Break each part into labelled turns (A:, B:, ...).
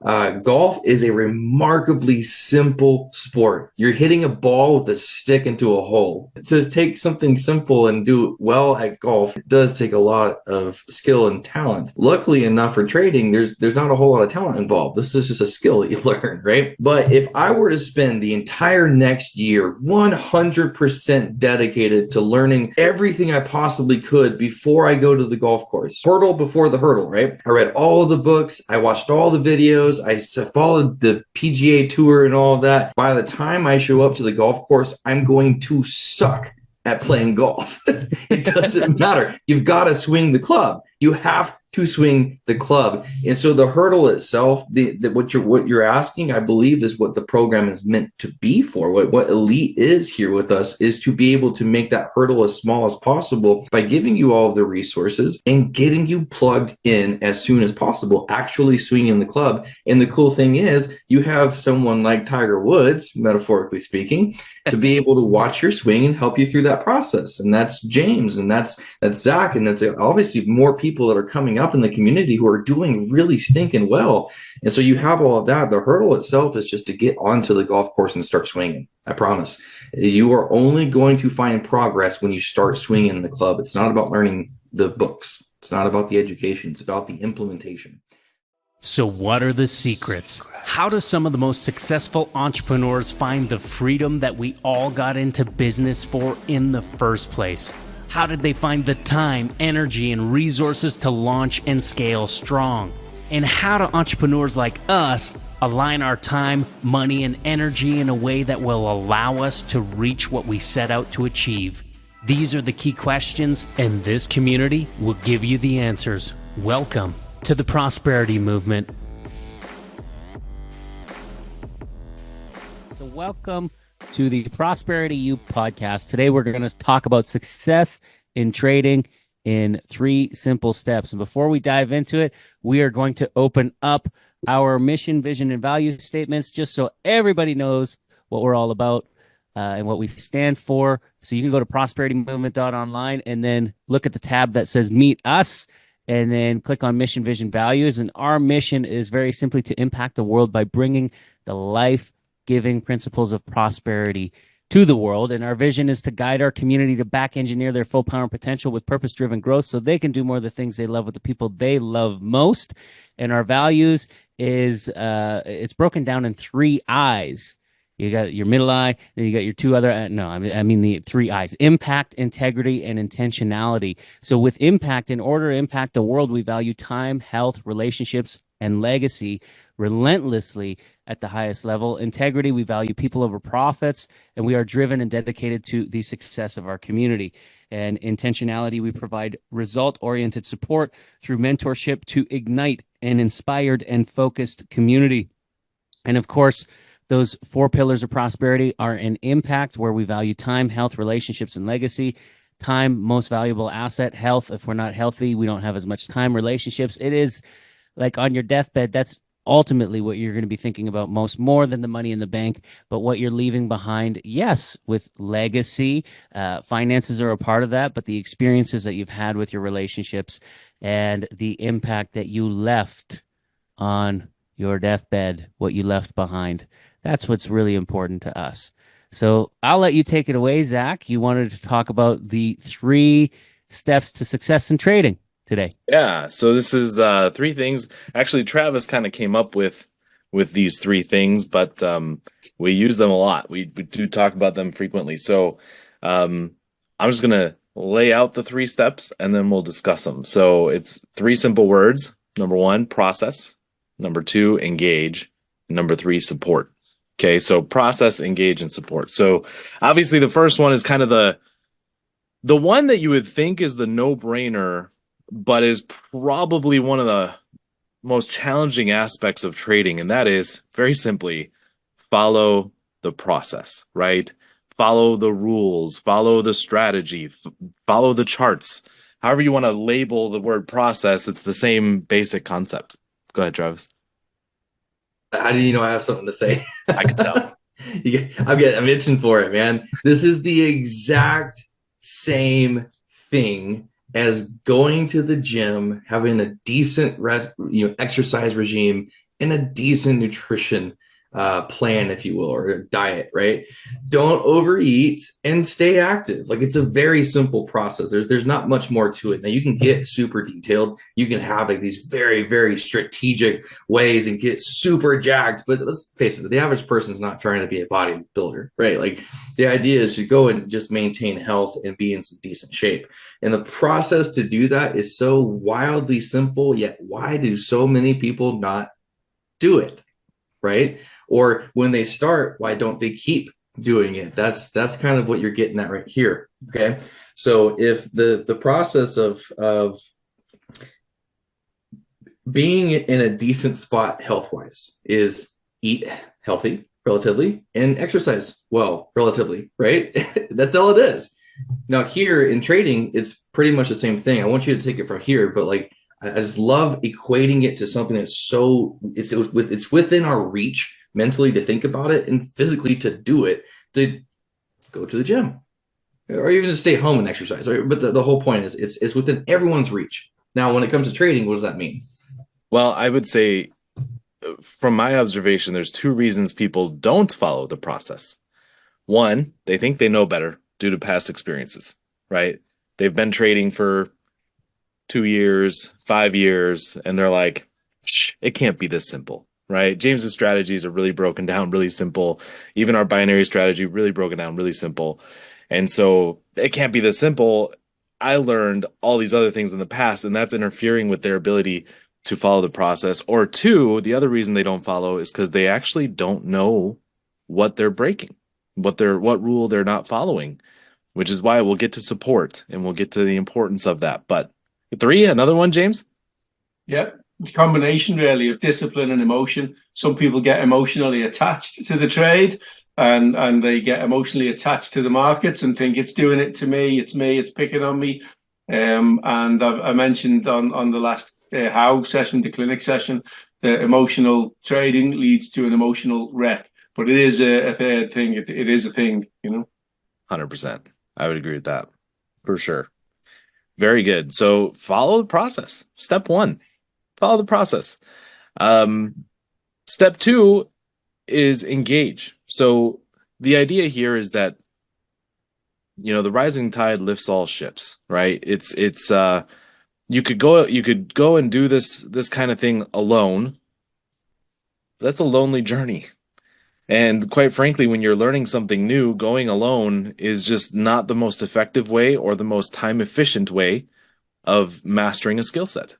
A: Golf is a remarkably simple sport. You're hitting a ball with a stick into a hole. To take something simple and do it well at golf, it does take a lot of skill and talent. Luckily enough for trading, there's not a whole lot of talent involved. This is just a skill that you learn, right? But if I were to spend the entire next year 100% dedicated to learning everything I possibly could before I go to the golf course, hurdle before the hurdle, right? I read all of the books, I watched all the videos, I followed the PGA Tour and all of that. By the time I show up to the golf course, I'm going to suck at playing golf. It doesn't matter. You've got to swing the club. You have to swing the club. And so the hurdle itself, what you're asking, I believe, is what the program is meant to be for. What Elite is here with us is to be able to make that hurdle as small as possible by giving you all of the resources and getting you plugged in as soon as possible, actually swinging the club. And the cool thing is you have someone like Tiger Woods, metaphorically speaking, to be able to watch your swing and help you through that process. And that's James, and that's Zach, and that's obviously more people that are coming up in the community who are doing really stinking well. And so you have all of that. The hurdle itself is just to get onto the golf course and start swinging. I promise. You are only going to find progress when you start swinging the club. It's not about learning the books. It's not about the education. It's about the implementation.
B: So what are the secrets? How do some of the most successful entrepreneurs find the freedom that we all got into business for in the first place? How did they find the time, energy, and resources to launch and scale strong? And how do entrepreneurs like us align our time, money, and energy in a way that will allow us to reach what we set out to achieve? These are the key questions, and this community will give you the answers. Welcome to the Prosperity Movement. So welcome to the Prosperity U podcast. Today we're going to talk about success in trading in 3 simple steps. And before we dive into it, we are going to open up our mission, vision, and value statements just so everybody knows what we're all about and what we stand for. So you can go to prosperitymovement.online and then look at the tab that says Meet Us, and then click on Mission, Vision, Values. And our mission is very simply to impact the world by bringing the life-giving principles of prosperity to the world. And our vision is to guide our community to back engineer their full power and potential with purpose-driven growth so they can do more of the things they love with the people they love most. And our values is it's broken down in 3 I's. You got your middle eye, then you got your 2 other, I mean the 3 I's: impact, integrity, and intentionality. So with impact, in order to impact the world, we value time, health, relationships, and legacy relentlessly at the highest level. Integrity, we value people over profits, and we are driven and dedicated to the success of our community. And intentionality, we provide result-oriented support through mentorship to ignite an inspired and focused community. And of course, those 4 pillars of prosperity are an impact, where we value time, health, relationships, and legacy. Time, most valuable asset. Health, if we're not healthy, we don't have as much time. Relationships, it is like on your deathbed, that's ultimately what you're going to be thinking about most, more than the money in the bank, but what you're leaving behind. Yes, with legacy, finances are a part of that, but the experiences that you've had with your relationships and the impact that you left on your deathbed, what you left behind. That's what's really important to us. So I'll let you take it away, Zach. You wanted to talk about the 3 steps to success in trading today.
C: Yeah. So this is 3 things. Actually, Travis kind of came up with these 3 things, but we use them a lot. We do talk about them frequently. So I'm just going to lay out the 3 steps and then we'll discuss them. So it's 3 simple words. Number 1, process. Number 2, engage. And number 3, support. Okay, so process, engage, and support. So obviously the first one is kind of the one that you would think is the no-brainer, but is probably one of the most challenging aspects of trading, and that is, very simply, follow the process, right? Follow the rules, follow the strategy, follow the charts. However you want to label the word process, it's the same basic concept. Go ahead, Travis.
A: How do you know I have something to say?
C: I can tell.
A: I'm itching for it, man. This is the exact same thing as going to the gym, having a decent exercise regime, and a decent nutrition plan, if you will, or a diet, right? Don't overeat and stay active. Like, it's a very simple process. There's not much more to it. Now, you can get super detailed. You can have like these very, very strategic ways and get super jacked. But let's face it, the average person is not trying to be a bodybuilder, right? Like, the idea is to go and just maintain health and be in some decent shape. And the process to do that is so wildly simple, yet why do so many people not do it, right? Or when they start, why don't they keep doing it? That's kind of what you're getting at right here. Okay. So if the process of being in a decent spot health-wise is eat healthy relatively and exercise well relatively, right? That's all it is. Now here in trading, it's pretty much the same thing. I want you to take it from here, but like, I just love equating it to something that's so it's within our reach mentally to think about it and physically to do it, to go to the gym or even to stay home and exercise. Right? But the whole point is it's within everyone's reach. Now, when it comes to trading, what does that mean?
C: Well, I would say, from my observation, there's two reasons people don't follow the process. One, they think they know better due to past experiences, right? They've been trading for 2 years, 5 years, and they're like, it can't be this simple, right? James's strategies are really broken down, really simple. Even our binary strategy, really broken down, really simple. And so it can't be this simple. I learned all these other things in the past, and that's interfering with their ability to follow the process. Or two, the other reason they don't follow is because they actually don't know what they're breaking, what rule they're not following, which is why we'll get to support and we'll get to the importance of that. But three, another one, James?
D: Yeah, it's a combination really of discipline and emotion. Some people get emotionally attached to the trade and they get emotionally attached to the markets and think it's doing it to me, it's picking on me. And I mentioned on the last how session, the clinic session, the emotional trading leads to an emotional wreck. But it is a third thing. It is a thing,
C: 100%. I would agree with that for sure. Very good. So follow the process. Step one, follow the process. Step two is engage. So the idea here is that, the rising tide lifts all ships, right? It's you could go and do this kind of thing alone. That's a lonely journey. And quite frankly, when you're learning something new, going alone is just not the most effective way or the most time efficient way of mastering a skill set.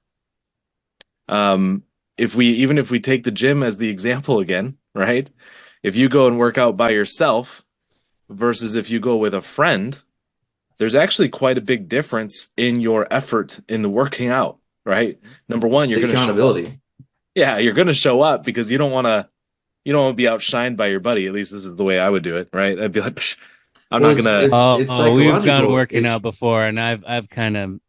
C: If we take the gym as the example again, right? If you go and work out by yourself versus if you go with a friend, there's actually quite a big difference in your effort in the working out, right? Number one, you're going to
A: accountability.
C: Yeah, you're going to show up because you don't want to be outshined by your buddy. At least this is the way I would do it, right? I'd be like, I'm not going to.
A: It's
B: we've gone working out before, and I've kind of,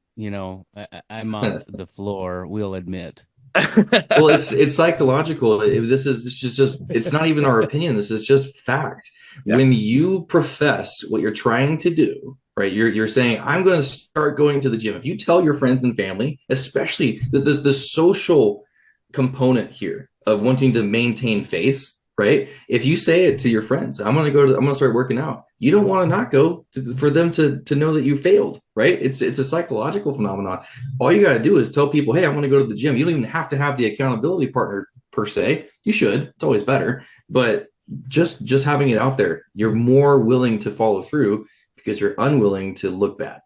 B: I mopped the floor. We'll admit.
A: Well, it's psychological. This is just it's not even our opinion. This is just fact. Yeah. When you profess what you're trying to do, right? You're saying, I'm going to start going to the gym. If you tell your friends and family, especially the social component here of wanting to maintain face, right? If you say it to your friends, I'm going to start working out. You don't want to not go for them to know that you failed, right? It's a psychological phenomenon. All you got to do is tell people, hey, I want to go to the gym. You don't even have to have the accountability partner per se. You should. It's always better. But just having it out there, you're more willing to follow through because you're unwilling to look bad.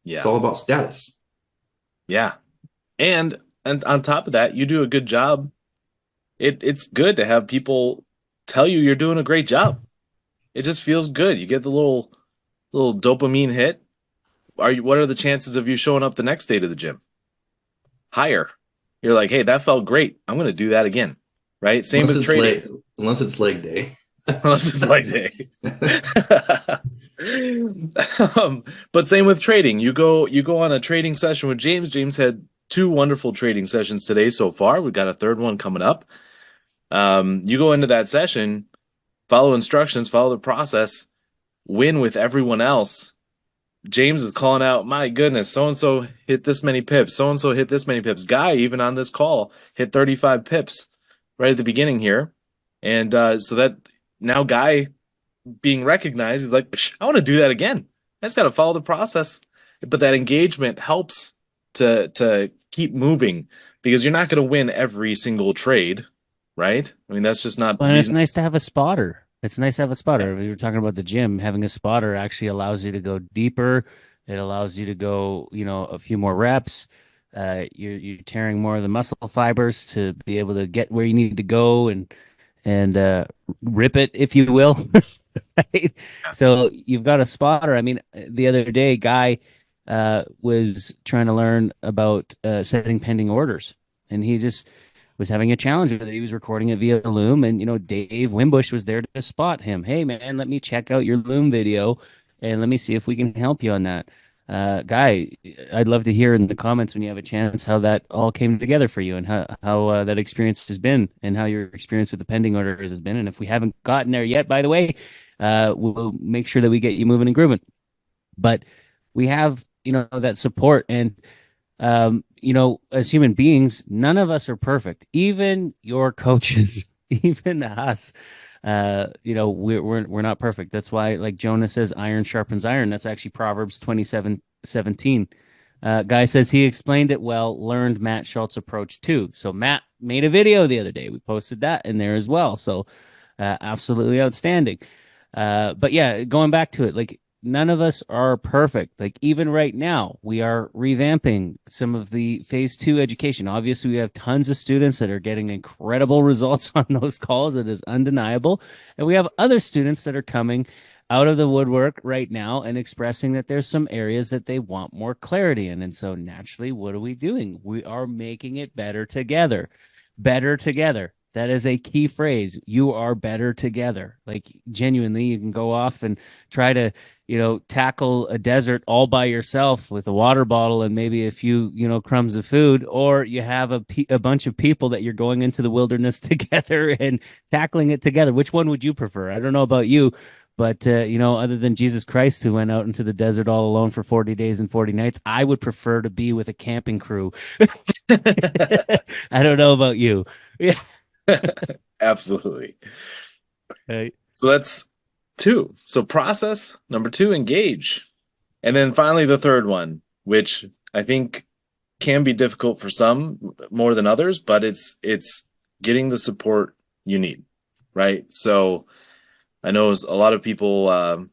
A: Yeah. It's all about status.
C: Yeah. And on top of that, you do a good job. It's good to have people tell you you're doing a great job. It just feels good. You get the little dopamine hit. What are the chances of you showing up the next day to the gym? Higher. You're like, hey, that felt great. I'm going to do that again. Right? Same with trading.
A: Unless it's leg day.
C: Unless it's leg day. But same with trading. You go on a trading session with James. James had 2 wonderful trading sessions today so far. We've got a third one coming up. You go into that session, follow instructions, follow the process, win with everyone else, James is calling out, my goodness, so and so hit this many pips, so and so hit this many pips. Guy, even on this call, hit 35 pips right at the beginning here. And so that now Guy being recognized is like, I want to do that again. I just got to follow the process. But that engagement helps to keep moving because you're not going to win every single trade, right? I mean, that's just not
B: Well, and it's
C: reason.
B: nice to have a spotter. It's nice to have a
C: Yeah.
B: spotter. We were talking about the gym. Having a spotter actually allows you to go deeper. It allows you to go, a few more reps. You're tearing more of the muscle fibers to be able to get where you need to go and rip it, if you will. Right? So you've got a spotter. I mean, the other day, Guy was trying to learn about setting pending orders, and he just was having a challenge with it. He was recording it via Loom, and Dave Wimbush was there to spot him. Hey, man, let me check out your Loom video, and let me see if we can help you on that. Guy, I'd love to hear in the comments when you have a chance how that all came together for you and how that experience has been and how your experience with the pending orders has been. And if we haven't gotten there yet, by the way, we'll make sure that we get you moving and grooving. But we have, that support. And, as human beings, none of us are perfect. Even your coaches, even us, we're not perfect. That's why, like Jonah says, iron sharpens iron. That's actually Proverbs 27:17. Guy says he explained it well, learned Matt Schultz's approach too. So Matt made a video the other day. We posted that in there as well. So absolutely outstanding. But yeah, going back to it, like none of us are perfect. Like even right now, we are revamping some of the phase 2 education. Obviously, we have tons of students that are getting incredible results on those calls. It is undeniable. And we have other students that are coming out of the woodwork right now and expressing that there's some areas that they want more clarity in. And so naturally, what are we doing? We are making it better together. Better together. That is a key phrase. You are better together. Like genuinely, you can go off and try to, tackle a desert all by yourself with a water bottle and maybe a few, crumbs of food, or you have a bunch of people that you're going into the wilderness together and tackling it together. Which one would you prefer? I don't know about you, but other than Jesus Christ who went out into the desert all alone for 40 days and 40 nights, I would prefer to be with a camping crew. I don't know about you. Yeah.
C: Absolutely.
B: Right.
C: So that's 2. So process, number 2, engage. And then finally the third one, which I think can be difficult for some more than others, but it's getting the support you need, right? So I know a lot of people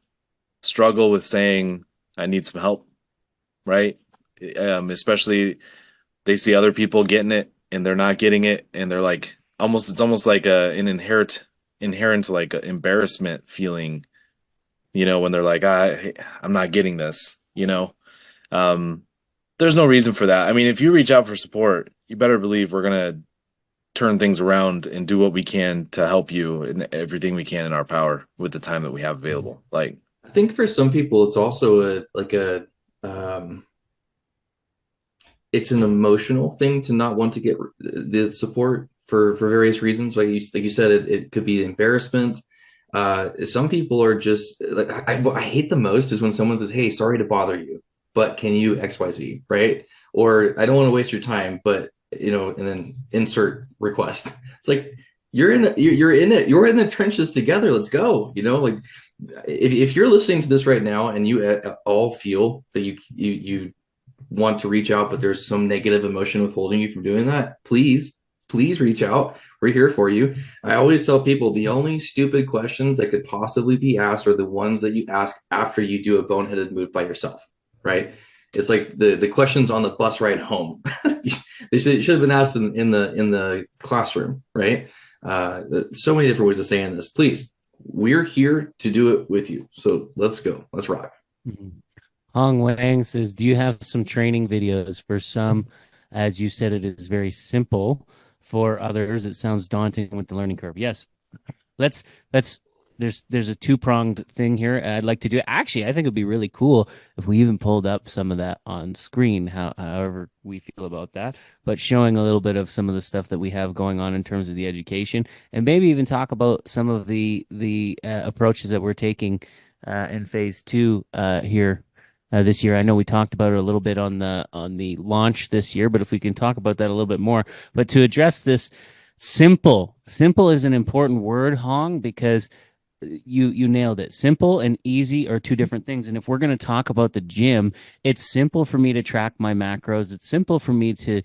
C: struggle with saying I need some help, right? Especially they see other people getting it and they're not getting it, and they're like it's almost like an inherent like embarrassment feeling, when they're like, I'm not getting this, there's no reason for that. I mean, if you reach out for support, you better believe we're going to turn things around and do what we can to help you and everything we can in our power with the time that we have available. Like,
A: I think for some people, it's also um, it's an emotional thing to not want to get the support for various reasons. Like you said, it could be embarrassment. Some people are just like, what I hate the most is when someone says, "Hey, sorry to bother you, but can you XYZ?" Right? Or I don't want to waste your time, but and then insert request. It's like you're in the trenches together. Let's go. Like if you're listening to this right now and you all feel that you want to reach out, but there's some negative emotion withholding you from doing that, please reach out. We're here for you. I always tell people the only stupid questions that could possibly be asked are the ones that you ask after you do a boneheaded move by yourself, right? It's like the questions on the bus ride home. They should have been asked in the classroom, right? So many different ways of saying this. Please, we're here to do it with you. So let's go. Let's rock.
B: Mm-hmm. Hong Wang says, do you have some training videos for some? As you said, it is very simple. For others, it sounds daunting with the learning curve. Yes. Let's there's a two-pronged thing here I'd like to do. Actually, I think it'd be really cool if we even pulled up some of that on screen, however we feel about that, but showing a little bit of some of the stuff that we have going on in terms of the education, and maybe even talk about some of the approaches that we're taking in phase 2 here. this year. I know we talked about it a little bit on the launch this year, but if we can talk about that a little bit more. But to address this, simple is an important word, Hong, because you nailed it. Simple and easy are two different things. And if we're going to talk about the gym, it's simple for me to track my macros. It's simple for me to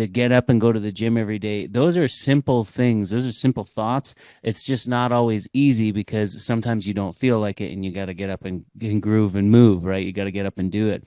B: get up and go to the gym every day. Those are simple things. Those are simple thoughts. It's just not always easy because sometimes you don't feel like it and you got to get up and groove and move, right? You got to get up and do it.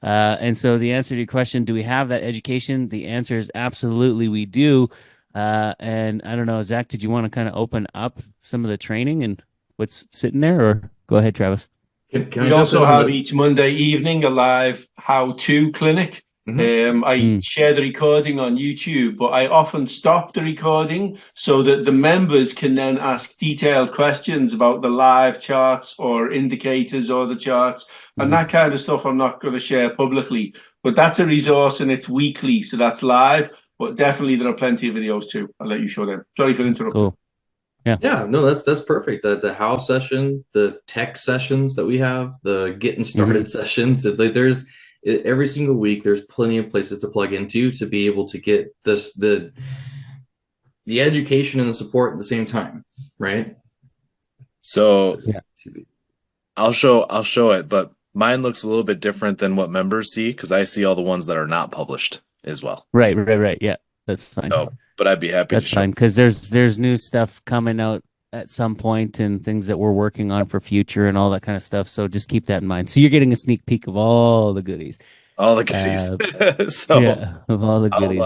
B: And so the answer to your question, do we have that education? The answer is absolutely we do. And I don't know, Zach, did you want to kind of open up some of the training and what's sitting there, or go ahead, Travis?
D: We also have each Monday evening a live how-to clinic. I share the recording on YouTube, but I often stop the recording so that the members can then ask detailed questions about the live charts or indicators or the charts and that kind of stuff. I'm not going to share publicly, but that's a resource and it's weekly, so that's live. But definitely there are plenty of videos too. I'll let you show them. Sorry for interrupting.
B: Cool.
A: Yeah, no, that's perfect. The how session, the tech sessions that we have, the getting started sessions. There's every single week. There's plenty of places to plug into to be able to get the education and the support at the same time, right?
C: So I'll show it, but mine looks a little bit different than what members see because I see all the ones that are not published as well.
B: Right. Yeah, that's fine.
C: So, but I'd be happy.
B: That's fine because there's new stuff coming out at some point and things that we're working on for future and all that kind of stuff. So just keep that in mind. So you're getting a sneak peek of all the goodies.
C: All the goodies.
B: Of all the goodies.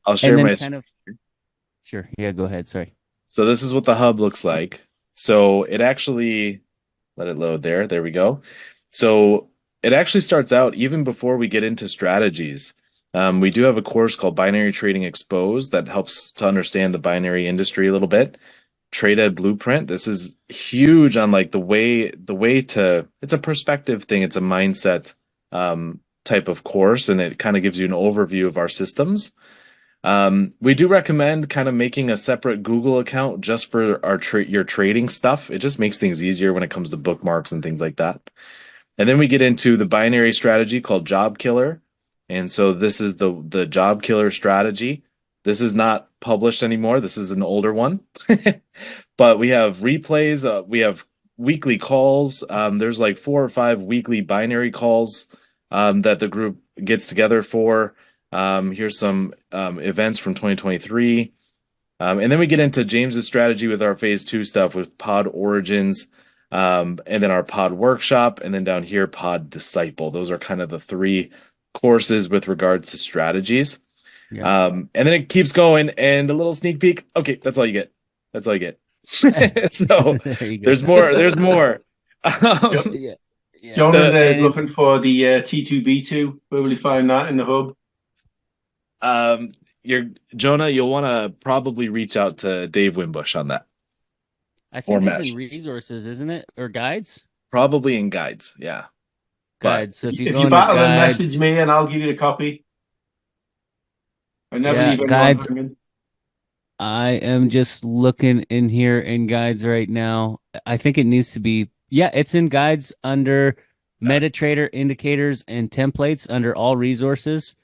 C: I'll share my
B: Sure. Yeah, go ahead. Sorry.
C: So this is what the hub looks like. So it actually let it load there. There we go. So it actually starts out even before we get into strategies. We do have a course called Binary Trading Exposed that helps to understand the binary industry a little bit. Trade Blueprint. This is huge on like the way to, it's a perspective thing. It's a mindset type of course, and it kind of gives you an overview of our systems. We do recommend kind of making a separate Google account just for your trading stuff. It just makes things easier when it comes to bookmarks and things like that. And then we get into the binary strategy called Job Killer. And so this is the Job Killer strategy. This is not published anymore. This is an older one. But we have replays. We have weekly calls. There's like 4 or 5 weekly binary calls that the group gets together for. Here's some events from 2023. And then we get into James's strategy with our phase 2 stuff with Pod Origins, and then our Pod Workshop, and then down here, Pod Disciple. Those are kind of the 3 courses with regard to strategies. And then it keeps going, and a little sneak peek. Okay, that's all you get. So there's more.
D: Jonah there is looking for the T2B2. Where will you find that in the hub?
C: Jonah, you'll want to probably reach out to Dave Wimbush on that.
B: I think it's in resources, isn't it? Or guides?
C: Probably in guides, yeah.
B: Guides. So if you
D: battle and message me, and I'll give you the copy. I never leave
B: guides. I am just looking in here in guides right now. I think it needs to be, it's in guides under MetaTrader indicators and templates under all resources.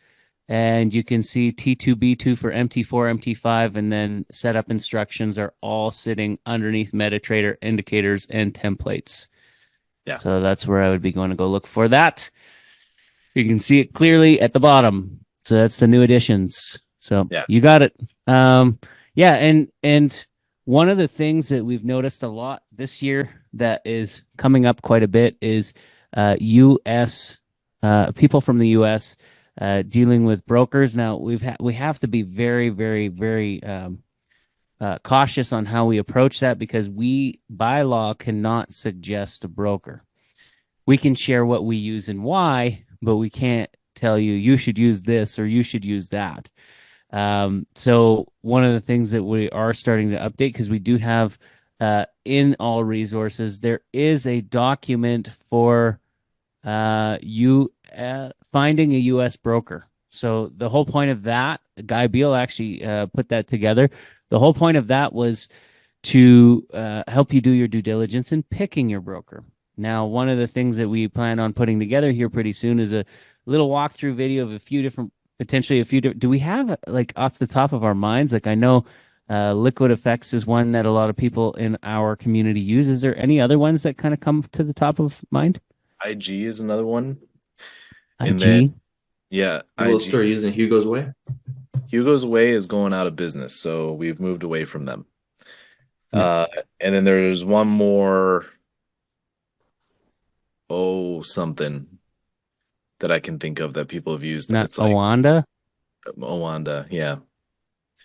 B: And you can see T2B2 for MT4, MT5, and then setup instructions are all sitting underneath MetaTrader indicators and templates.
C: Yeah.
B: So that's where I would be going to go look for that. You can see it clearly at the bottom. So that's the new additions. So you got it. And one of the things that we've noticed a lot this year that is coming up quite a bit is U.S. People from the U.S. Dealing with brokers. Now we have to be very, very, very cautious on how we approach that because we, by law, cannot suggest a broker. We can share what we use and why, but we can't tell you should use this or you should use that. So one of the things that we are starting to update, because we do have in all resources, there is a document for finding a U.S. broker. So the whole point of that, Guy Beal actually put that together. The whole point of that was to help you do your due diligence in picking your broker. Now, one of the things that we plan on putting together here pretty soon is a little walkthrough video of a few different, potentially a few. Do we have like off the top of our minds? Like I know Liquid Effects is one that a lot of people in our community use. Is there any other ones that kind of come to the top of mind?
C: IG is another one. And then,
B: IG.
C: yeah,
A: We'll
C: IG.
A: start using Hugo's Way.
C: Hugo's Way is going out of business, so we've moved away from them.
B: Yeah.
C: And then there's one more, something that I can think of that people have used, and
B: Not
C: it's like
B: Owanda.
C: Owanda. Yeah.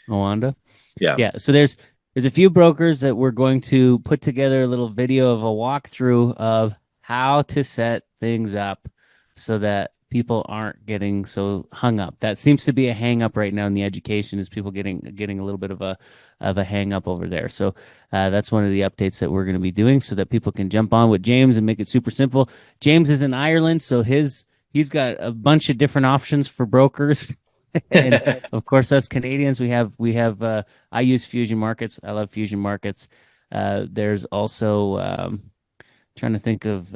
B: Owanda.
C: Yeah.
B: Yeah. So there's a few brokers that we're going to put together a little video of a walkthrough of how to set things up so that people aren't getting so hung up. That seems to be a hang up right now in the education is people getting a little bit of a hang up over there. So that's one of the updates that we're going to be doing so that people can jump on with James and make it super simple. James is in Ireland, so he's got a bunch of different options for brokers. And of course, us Canadians, we have I use Fusion Markets. I love Fusion Markets. There's also trying to think of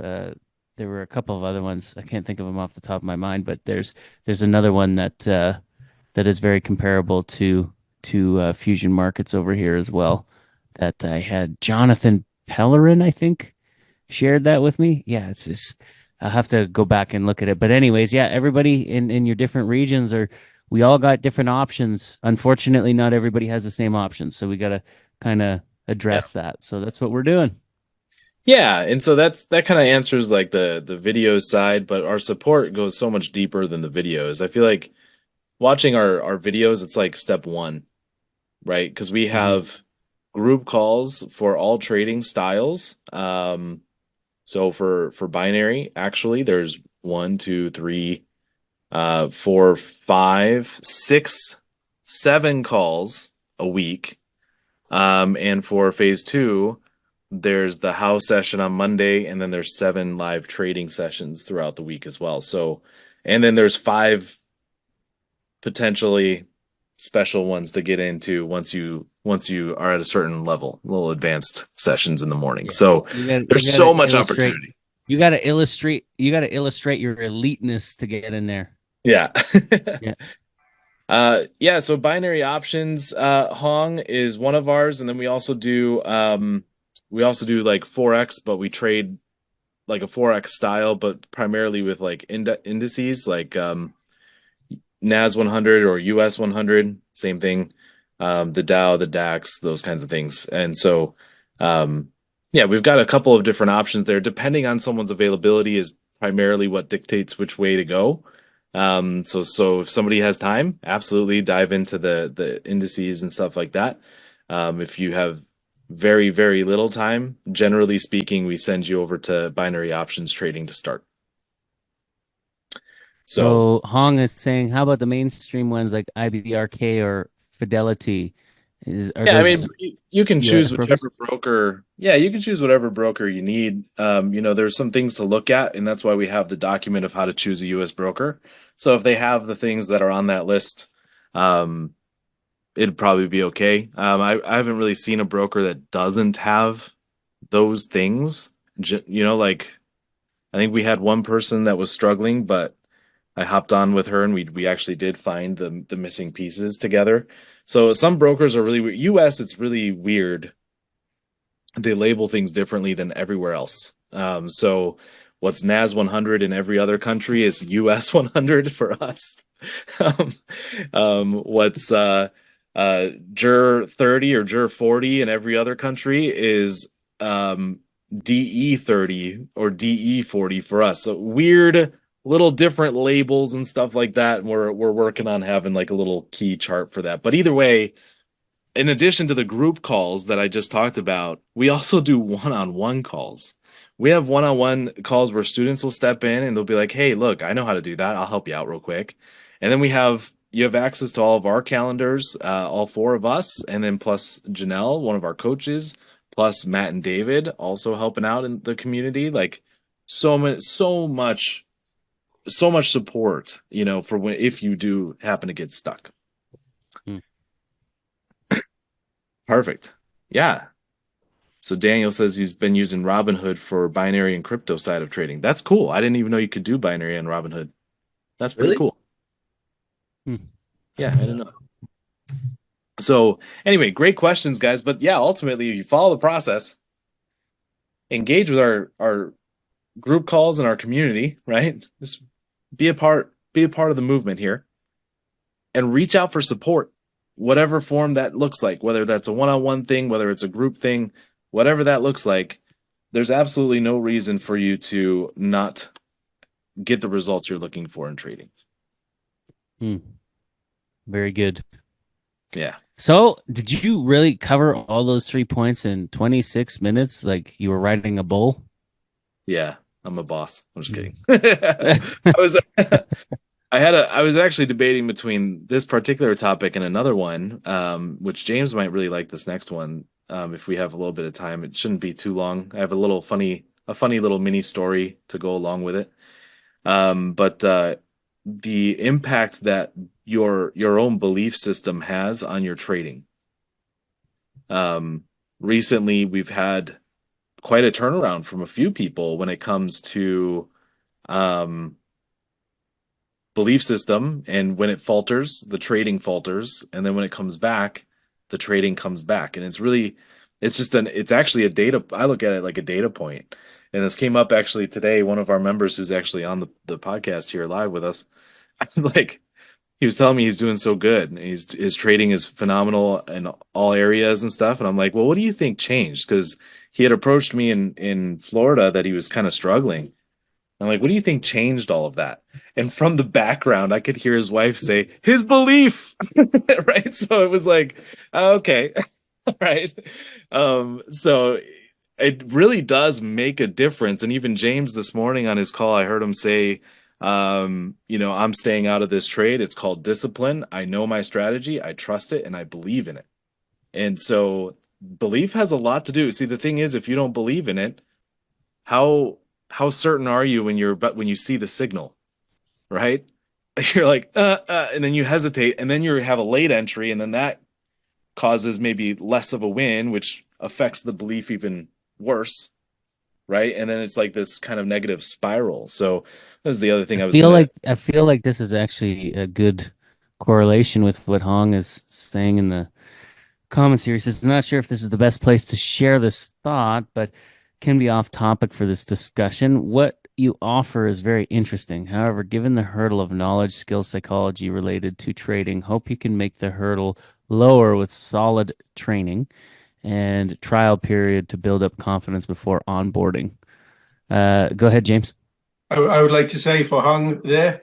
B: there were a couple of other ones. I can't think of them off the top of my mind, but there's another one that that is very comparable to Fusion Markets over here as well. That I had Jonathan Pellerin, I think, shared that with me. Yeah, it's just I'll have to go back and look at it. But anyways, yeah, everybody in your different regions we all got different options. Unfortunately, not everybody has the same options, so we got to kind of address that. So that's what we're doing.
C: Yeah, and so that kind of answers like the video side, but our support goes so much deeper than the videos. I feel like watching our videos, it's like step one, right? Because we have group calls for all trading styles. So for binary, actually, there's 1, 2, 3, 4, 5, 6, 7 calls a week. And for phase 2, there's the house session on Monday, and then there's 7 live trading sessions throughout the week as well. So, and then there's 5 potentially special ones to get into once you are at a certain level, little advanced sessions in the morning. Yeah. So there's so much opportunity.
B: You got to illustrate your eliteness to get in there.
C: Yeah.
B: Yeah.
C: Yeah, so binary options, Hong is one of ours, and then we also do like Forex, but we trade like a Forex style, but primarily with like indices like NAS 100 or US 100, same thing. The Dow, the DAX, those kinds of things. And so yeah, we've got a couple of different options there. Depending on someone's availability is primarily what dictates which way to go. So if somebody has time, absolutely dive into the indices and stuff like that. If you have very, very little time, generally speaking, we send you over to binary options trading to start.
B: So Hong is saying, how about the mainstream ones like IBRK or Fidelity?
C: I mean, you can choose whichever broker. Yeah, you can choose whatever broker you need. There's some things to look at, and that's why we have the document of how to choose a U.S. broker. So if they have the things that are on that list, it'd probably be okay. I haven't really seen a broker that doesn't have those things. Like I think we had one person that was struggling, but I hopped on with her, and we actually did find the missing pieces together. So some brokers are really weird. US, it's really weird. They label things differently than everywhere else. So what's NAS 100 in every other country is US 100 for us. What's JUR 30 or JUR 40 in every other country is DE 30 or DE 40 for us. So weird little different labels and stuff like that. And we're working on having like a little key chart for that. But either way, in addition to the group calls that I just talked about, we also do one-on-one calls. We have one-on-one calls where students will step in and they'll be like, hey, look, I know how to do that. I'll help you out real quick. And then you have access to all of our calendars, all 4 of us, and then plus Janelle, one of our coaches, plus Matt and David also helping out in the community. Like so much support, for if you do happen to get stuck. Perfect. Yeah. So Daniel says he's been using Robinhood for binary and crypto side of trading. That's cool. I didn't even know you could do binary on Robinhood. That's pretty
A: Really?
C: cool.
B: Hmm.
C: Yeah, I didn't know. So anyway, great questions, guys. But yeah, ultimately, if you follow the process, engage with our group calls and our community, right? Just be a part of the movement here, and reach out for support, whatever form that looks like, whether that's a one-on-one thing, whether it's a group thing, whatever that looks like. There's absolutely no reason for you to not get the results you're looking for in trading.
B: Very good.
C: Yeah.
B: So, did you really cover all those 3 points in 26 minutes like you were riding a bull?
C: Yeah, I'm a boss. I'm just kidding. I was actually debating between this particular topic and another one, which James might really like this next one. If we have a little bit of time, it shouldn't be too long. I have a funny little mini story to go along with it. But the impact that your own belief system has on your trading. Recently, we've had quite a turnaround from a few people when it comes to belief system, and when it falters, the trading falters, and then when it comes back, the trading comes back. And it's actually a data. I look at it like a data point. And this came up actually today. One of our members who's actually on the podcast here live with us, like, he was telling me he's doing so good. And his trading is phenomenal in all areas and stuff. And I'm like, well, what do you think changed? Because he had approached me in Florida that he was kind of struggling. I'm like, what do you think changed all of that? And from the background, I could hear his wife say, his belief, right? So it was like, okay, right. So it really does make a difference. And even James this morning on his call, I heard him say, I'm staying out of this trade. It's called discipline. I know my strategy. I trust it and I believe in it. And so belief has a lot to do. See, the thing is, if you don't believe in it, how certain are you when you see the signal, right? You're like, and then you hesitate, and then you have a late entry, and then that causes maybe less of a win, which affects the belief even worse, right? And then it's like this kind of negative spiral. So that's the other thing I
B: feel like this is actually a good correlation with what Hong is saying in the comments here. He says, I'm not sure if this is the best place to share this thought, but can be off topic for this discussion. What you offer is very interesting. However, given the hurdle of knowledge, skill, psychology related to trading, hope you can make the hurdle lower with solid training and trial period to build up confidence before onboarding. Go ahead, James.
D: I would like to say for Hong there,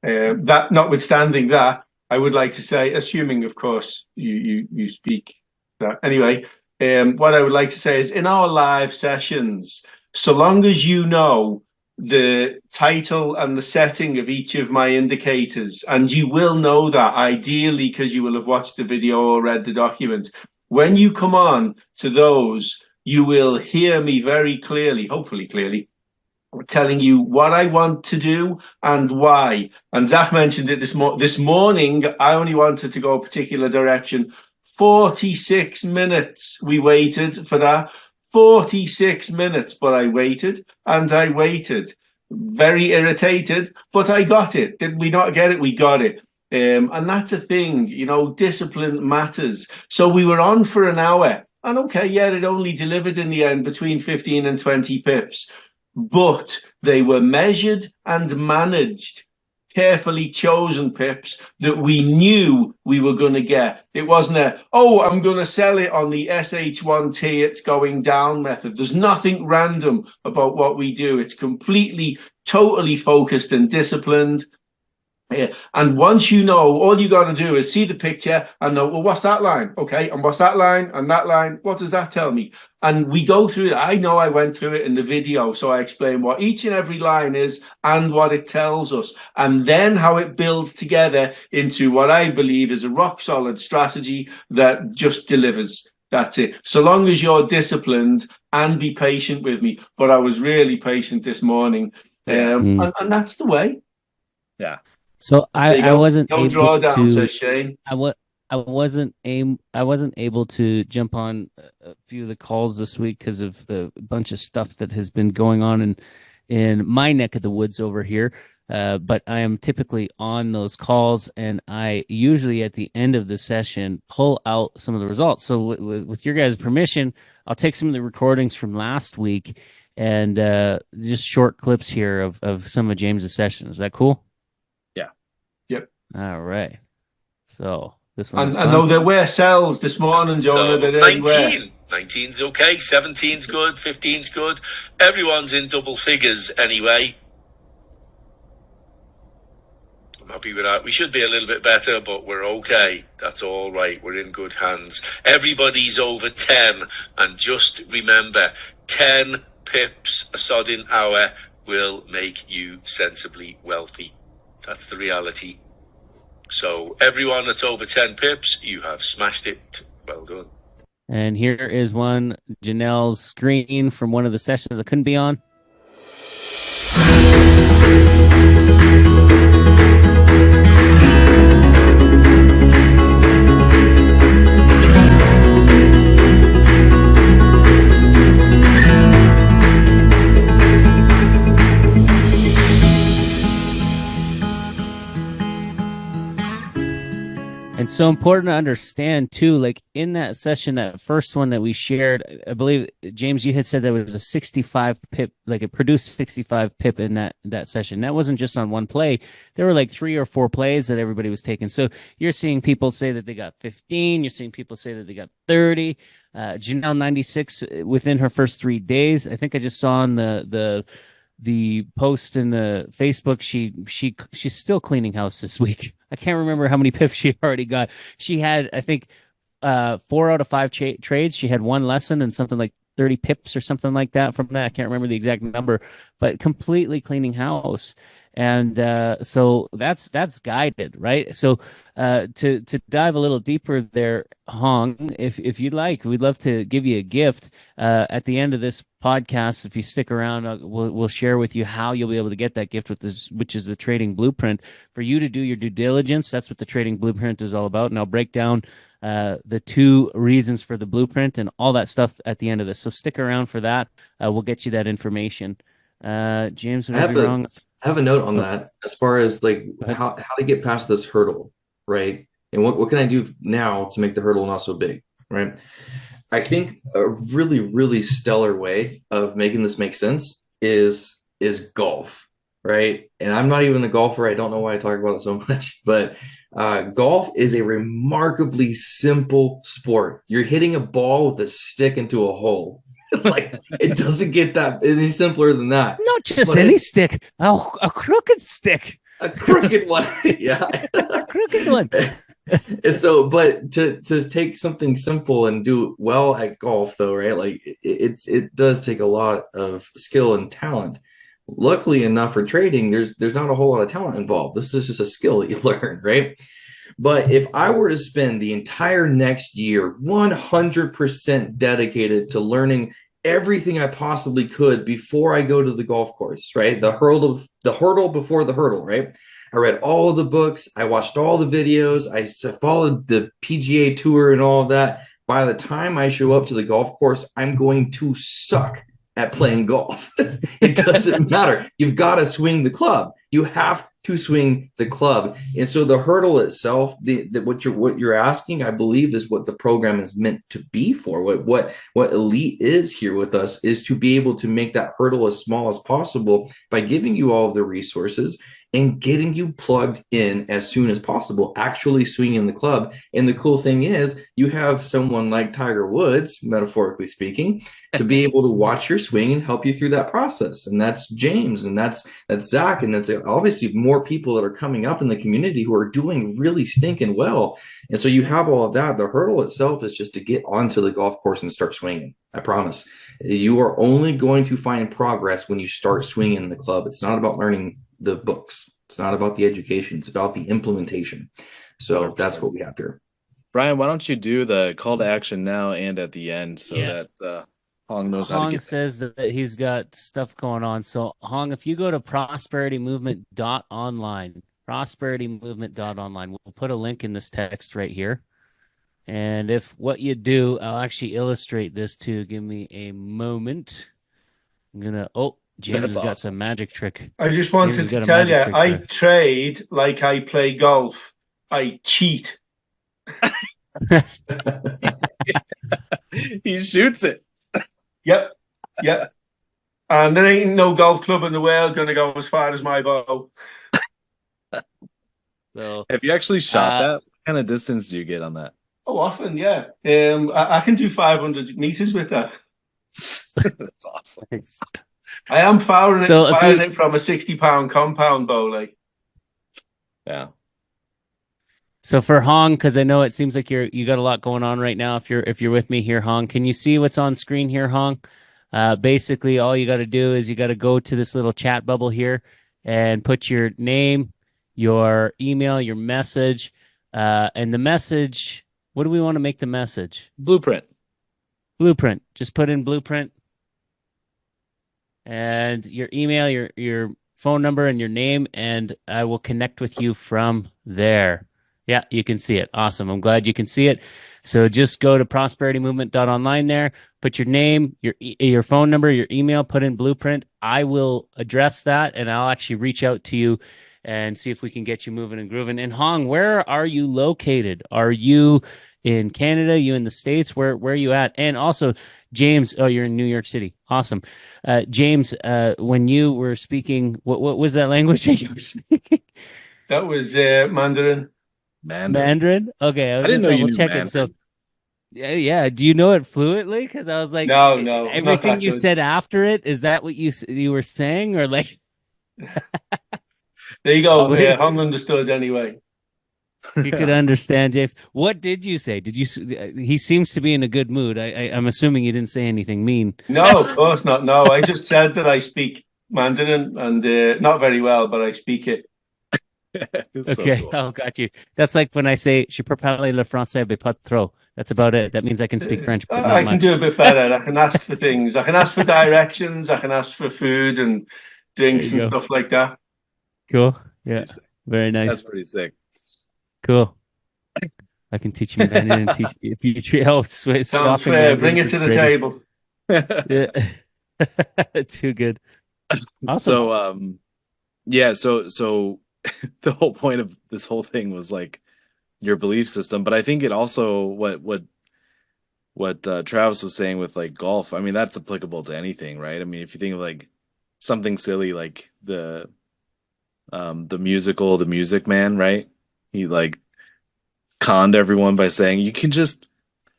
D: that notwithstanding that, I would like to say, assuming of course you speak that anyway, what I would like to say is, in our live sessions, so long as you know the title and the setting of each of my indicators, and you will know that ideally because you will have watched the video or read the document, when you come on to those, you will hear me very clearly, hopefully clearly, telling you what I want to do and why. And Zach mentioned it this morning. I only wanted to go a particular direction. 46 minutes we waited for that. 46 minutes, but I waited and I waited. Very irritated, but I got it. Did we not get it? We got it. And that's a thing, discipline matters. So we were on for an hour. And okay, yeah, it only delivered in the end between 15 and 20 pips. But they were measured and managed, carefully chosen pips that we knew we were going to get. It wasn't I'm going to sell it on the SH1T, it's going down method. There's nothing random about what we do. It's completely, totally focused and disciplined. And once you know, all you got to do is see the picture and know, well, what's that line? Okay, and what's that line? And that line, what does that tell me? And we go through it. I know I went through it in the video, so I explain what each and every line is and what it tells us, and then how it builds together into what I believe is a rock solid strategy that just delivers. That's it. So long as you're disciplined and be patient with me. But I was really patient this morning. And that's the way.
C: Yeah.
B: So I wasn't
D: no
B: able
D: drawdown,
B: to.
D: says Shane.
B: I I wasn't able to jump on a few of the calls this week because of the bunch of stuff that has been going on in my neck of the woods over here. But I am typically on those calls, and I usually at the end of the session pull out some of the results. So with your guys' permission, I'll take some of the recordings from last week and just short clips here of some of James's sessions. Is that cool?
C: Yeah.
D: Yep.
B: All right. So this one.
D: And I know there were cells this morning, Jonah.
E: So
D: that
E: 19. 19's okay. 17's good. 15's good. Everyone's in double figures anyway. I'm happy with that. We should be a little bit better, but we're okay. That's all right. We're in good hands. Everybody's over 10. And just remember, 10 pips a sodding hour will make you sensibly wealthy. That's the reality. So everyone that's over 10 pips, you have smashed it. Well done.
B: And here is one Janelle's screen from one of the sessions I couldn't be on. And so important to understand too, like in that session, that first one that we shared, I believe, James, you had said that it was a 65 pip, like it produced 65 pip in that session. That wasn't just on one play. There were like 3 or 4 plays that everybody was taking. So you're seeing people say that they got 15. You're seeing people say that they got 30. Janelle 96 within her first 3 days. I think I just saw on the post in the Facebook, she's still cleaning house this week. I can't remember how many pips she already got. She had, I think, 4 out of 5 trades. She had 1 lesson and something like 30 pips or something like that from that. I can't remember the exact number, but completely cleaning house. And so that's guided, right? So to dive a little deeper there, Hong, if you'd like, we'd love to give you a gift at the end of this podcast. If you stick around, we'll share with you how you'll be able to get that gift with this, which is the trading blueprint for you to do your due diligence. That's what the trading blueprint is all about. And I'll break down the 2 reasons for the blueprint and all that stuff at the end of this. So stick around for that. We'll get you that information. James, would I be wrong?
A: I have a note on that as far as like how to get past this hurdle, right? And what can I do now to make the hurdle not so big, right? I think a really, really stellar way of making this make sense is golf, right? And I'm not even a golfer. I don't know why I talk about it so much, but golf is a remarkably simple sport. You're hitting a ball with a stick into a hole. Like it doesn't get that any simpler than that.
B: Not just any stick, a crooked stick,
A: a crooked one. Yeah,
B: a crooked one.
A: So, but to take something simple and do well at golf, though, right? Like it does take a lot of skill and talent. Luckily enough for trading, there's not a whole lot of talent involved. This is just a skill that you learn, right? But if I were to spend the entire next year 100% dedicated to learning everything I possibly could before I go to the golf course, right? The hurdle before the hurdle, right? I read all of the books. I watched all the videos. I followed the PGA Tour and all of that. By the time I show up to the golf course, I'm going to suck at playing golf. It doesn't matter. You've got to swing the club. You have to swing the club. And so the hurdle itself, what you're asking, I believe, is what the program is meant to be for. What Elite is here with us is to be able to make that hurdle as small as possible by giving you all of the resources and getting you plugged in as soon as possible, actually swinging the club. And the cool thing is you have someone like Tiger Woods, metaphorically speaking, to be able to watch your swing and help you through that process. And that's James, and that's Zach, and that's obviously more people that are coming up in the community who are doing really stinking well. And so you have all of that. The hurdle itself is just to get onto the golf course and start swinging. I promise. You are only going to find progress when you start swinging the club. It's not about learning the books. It's not about the education. It's about the implementation. So 100%. That's what we have here.
C: Brian, why don't you do the call to action now and at the end so that Hong knows how to get
B: Hong says that he's got stuff going on. So Hong, if you go to prosperitymovement.online, prosperitymovement.online, we'll put a link in this text right here. And if what you do, I'll actually illustrate this too. Give me a moment. I'm gonna. Oh, James
C: That's
B: has got
C: awesome.
B: some magic trick.
D: I just
B: James
D: wanted
B: has
D: to
B: got a
D: tell you,
B: magic trick for
D: I
B: us.
D: trade like I play golf. I cheat.
C: He shoots it.
D: Yep, yep. And there ain't no golf club in the world going to go as far as my bow.
B: So,
C: Have you actually shot
B: uh,
C: that? What kind of distance do you get on that?
D: Oh, often, yeah. I can do 500 meters with that.
C: That's awesome.
D: I am firing
B: so if we
D: it from a 60-pound compound bow, like.
C: Yeah.
B: So for Hong, because I know it seems like you got a lot going on right now. If you're with me here, Hong, can you see what's on screen here, Hong? Basically, all you got to do is you got to go to this little chat bubble here and put your name, your email, your message, and the message. What do we want to make the message?
C: Blueprint.
B: Blueprint. Just put in blueprint and your email, your phone number, and your name, and I will connect with you from there. Yeah, you can see it. Awesome. I'm glad you can see it. So just go to prosperitymovement.online there, put your name, your phone number, your email, put in blueprint. I will address that and I'll actually reach out to you and see if we can get you moving and grooving. And Hong, where are you located? Are you in Canada? You in the States? Where are you at? And also, James, oh, you're in New York City. Awesome. James, when you were speaking, what was that language that you were speaking?
D: That was Mandarin.
B: Mandarin? Okay, I
C: I
B: was
C: didn't
B: just
C: know you
B: double
C: knew
B: checking. So,
C: Mandarin.
B: yeah. Do you know it fluently? Because I was like,
D: No, not
B: everything
D: that
B: you
D: good.
B: said after it, is that what you were saying, or like?
D: There you
B: Oh,
D: go.
B: wait,
D: Hung understood anyway.
B: he could understand, James. What did you say? Did you? He seems to be in a good mood. I'm assuming you didn't say anything mean.
D: No, of course not. No, I just said that I speak Mandarin and not very well, but I speak it.
C: It's so
B: Okay,
C: cool.
B: oh, got you. That's like when I say "Je peux parler le français, mais pas trop." That's about it. That means I can speak French, but not
D: I can
B: much.
D: do a bit better. I can ask for things. I can ask for directions. I can ask for food and
B: There
D: drinks
B: you
D: and
B: go.
D: stuff like that.
B: Cool. Yeah.
C: Pretty sick.
B: Very
C: That's
B: nice.
C: pretty sick.
B: Cool. I can teach you Mandarin and teach you if you treat. Oh,
D: Sounds
B: swapping
D: fair. Bring
B: Mandarin
D: it
B: for
D: to the
B: trading.
D: table.
B: Yeah. Too good. Awesome.
C: So yeah, so the whole point of this whole thing was like your belief system, but I think it also what Travis was saying with like golf, I mean that's applicable to anything, right? I mean if you think of like something silly like the musical The Music Man, right? He like conned everyone by saying you can just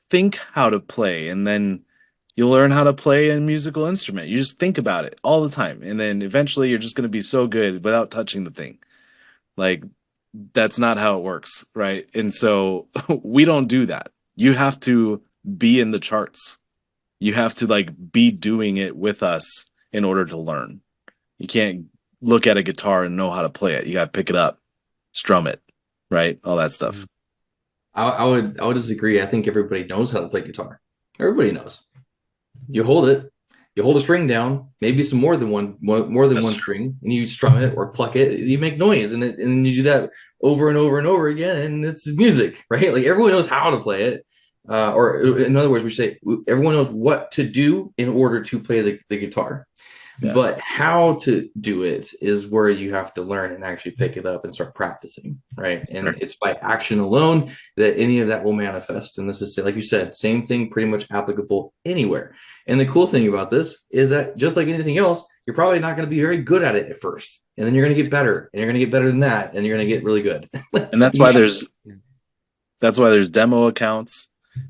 C: think how to play and then you'll learn how to play a musical instrument. You just think about it all the time and then eventually you're just going to be so good without touching the thing. Like that's not how it works, right? And so we don't do that. You have to be in the charts. You have to like be doing it with us in order to learn. You can't look at a guitar and know how to play it. You got to pick it up, strum it, right? All that stuff.
A: I would disagree. I think everybody knows how to play guitar. Everybody knows. You hold it, you hold a string down, maybe some more than one
C: That's true.
A: string, and you strum it or pluck it. You make noise, and then you do that over and over and over again, and it's music, right? Like everyone knows how to play it. Or in other words, we say everyone knows what to do in order to play the guitar.
C: Yeah.
A: But how to do it is where you have to learn and actually pick it up and start practicing, right? And it's by action alone that any of that will manifest. And this is, like you said, same thing, pretty much applicable anywhere. And the cool thing about this is that just like anything else, you're probably not going to be very good at it at first. And then you're going to get better, and you're going to get better than that, and you're going to get really good.
C: And that's why there's demo accounts.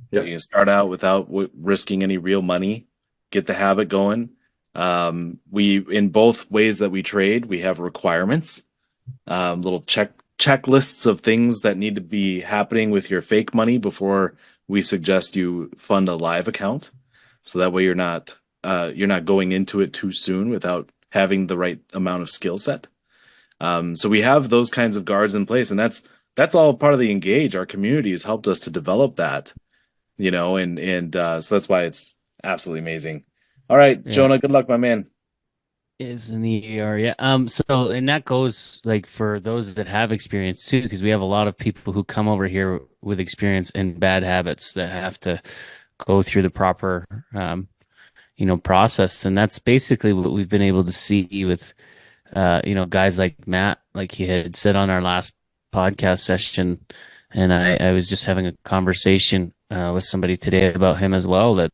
A: Yep.
C: You can start out without risking any real money, get the habit going. We in both ways that we trade, we have requirements, little checklists of things that need to be happening with your fake money before we suggest you fund a live account. So that way you're not going into it too soon without having the right amount of skill set. So we have those kinds of guards in place, and that's all part of the Engage. Our community has helped us to develop that, and so that's why it's absolutely amazing. All right,
B: Yeah.
C: Jonah, good luck, my man.
B: Is in the area. And that goes like for those that have experience too, because we have a lot of people who come over here with experience and bad habits that have to go through the proper process. And that's basically what we've been able to see with guys like Matt, like he had said on our last podcast session. And I was just having a conversation with somebody today about him as well, that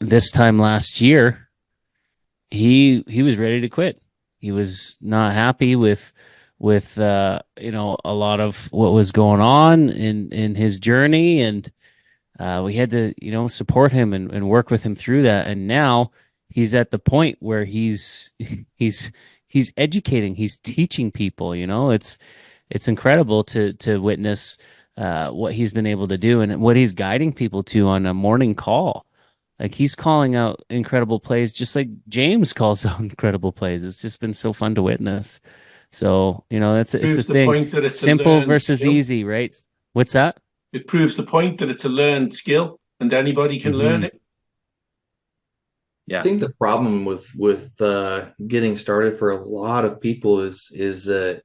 B: this time last year he was ready to quit. He was not happy with a lot of what was going on in his journey, and we had to support him and work with him through that. And now he's at the point where he's educating, he's teaching people. It's incredible to witness what he's been able to do and what he's guiding people to on a morning call. Like, he's calling out incredible plays, just like James calls out incredible plays. It's just been so fun to witness. So, it's a thing. Simple versus easy, right? What's that?
D: It proves the point that it's a learned skill and anybody can learn it.
A: Yeah. I think the problem with getting started for a lot of people is an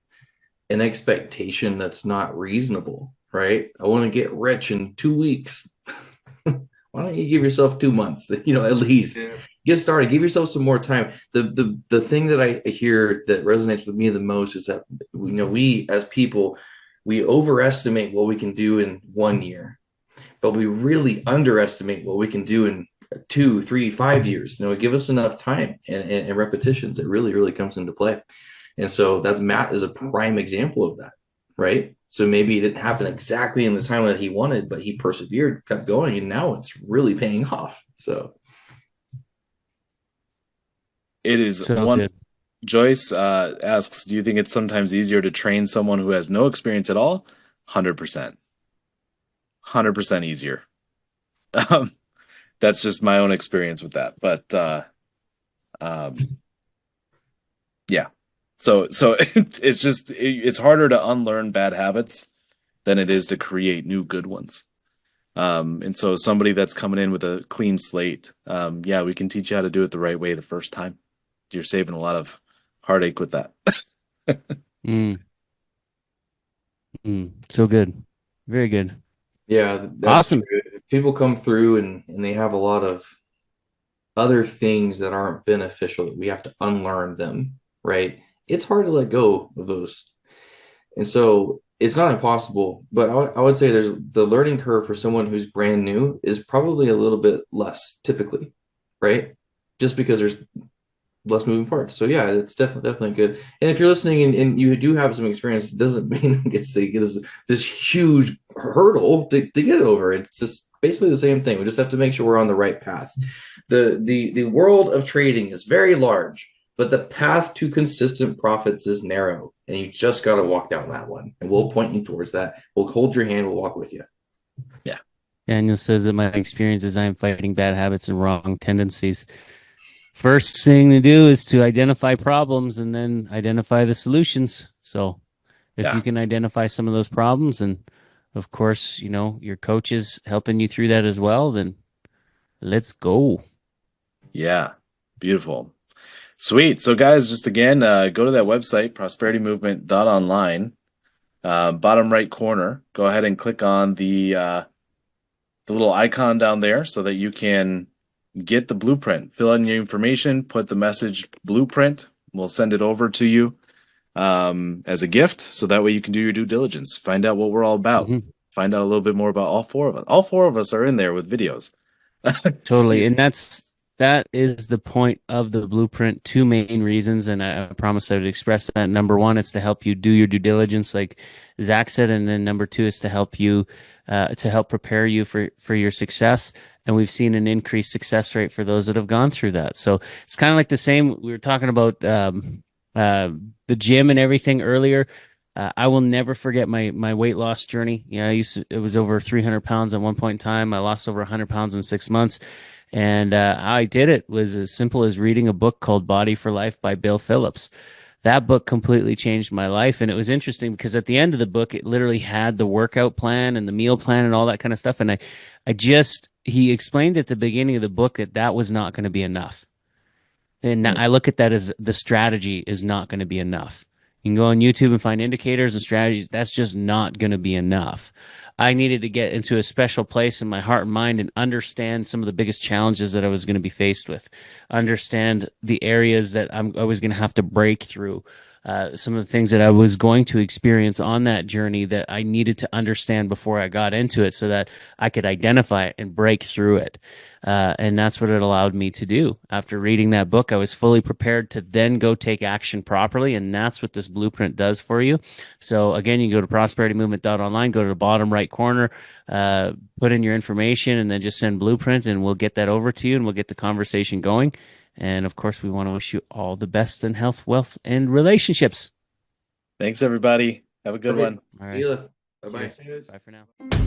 A: expectation that's not reasonable, right? I want to get rich in 2 weeks. Why don't you give yourself 2 months, at least get started, give yourself some more time. The thing that I hear that resonates with me the most is that, we as people, we overestimate what we can do in 1 year, but we really underestimate what we can do in 2, 3, 5 years. Give us enough time and repetitions. It really, really comes into play. And so Matt is a prime example of that, right? So maybe it didn't happen exactly in the time that he wanted, but he persevered, kept going, and now it's really paying off. So
C: it is one. Good. Joyce asks, do you think it's sometimes easier to train someone who has no experience at all? 100%. 100% easier. That's just my own experience with that. But yeah. So it's harder to unlearn bad habits than it is to create new good ones. And so somebody that's coming in with a clean slate, we can teach you how to do it the right way the first time. You're saving a lot of heartache with that.
B: So good. Very good.
A: Yeah, that's awesome. True. People come through and they have a lot of other things that aren't beneficial that we have to unlearn them, right? It's hard to let go of those. And so it's not impossible, but I would say there's the learning curve for someone who's brand new is probably a little bit less typically, right? Just because there's less moving parts. So yeah, it's definitely good. And if you're listening and you do have some experience, it doesn't mean it's this huge hurdle to get over. It's just basically the same thing. We just have to make sure we're on the right path. The world of trading is very large, but the path to consistent profits is narrow, and you just got to walk down that one. And we'll point you towards that. We'll hold your hand. We'll walk with you.
B: Yeah. Daniel says that my experience is I am fighting bad habits and wrong tendencies. First thing to do is to identify problems and then identify the solutions. So if you can identify some of those problems, and of course, your coach is helping you through that as well, then let's go.
C: Yeah. Beautiful. Sweet. So guys, just again, go to that website, prosperitymovement.online, bottom right corner, go ahead and click on the little icon down there so that you can get the blueprint, fill in your information, put the message blueprint. We'll send it over to you as a gift. So that way you can do your due diligence, find out what we're all about, find out a little bit more about all four of us. All four of us are in there with videos.
B: Totally. And that is the point of the blueprint. Two main reasons, and I promise I would express that. Number one, it's to help you do your due diligence, like Zach said, and then number two is to help you, to help prepare you for your success. And we've seen an increased success rate for those that have gone through that. So it's kind of like the same. We were talking about the gym and everything earlier. I will never forget my weight loss journey. It was over 300 pounds at one point in time. I lost over 100 pounds in 6 months. And how I did it was as simple as reading a book called Body for Life by Bill Phillips. That book completely changed my life. And it was interesting because at the end of the book, it literally had the workout plan and the meal plan and all that kind of stuff. And he explained at the beginning of the book that was not going to be enough. And I look at that as the strategy is not going to be enough. You can go on YouTube and find indicators and strategies. That's just not going to be enough. I needed to get into a special place in my heart and mind and understand some of the biggest challenges that I was going to be faced with, understand the areas that I was going to have to break through, some of the things that I was going to experience on that journey that I needed to understand before I got into it so that I could identify it and break through it. And that's what it allowed me to do. After reading that book, I was fully prepared to then go take action properly. And that's what this blueprint does for you. So again, you can go to prosperitymovement.online, go to the bottom right corner, put in your information, and then just send blueprint, and we'll get that over to you and we'll get the conversation going. And of course, we want to wish you all the best in health, wealth, and relationships.
C: Thanks, everybody. Have a good one.
B: All
A: See
B: right.
A: you. Bye-bye.
B: Bye for now.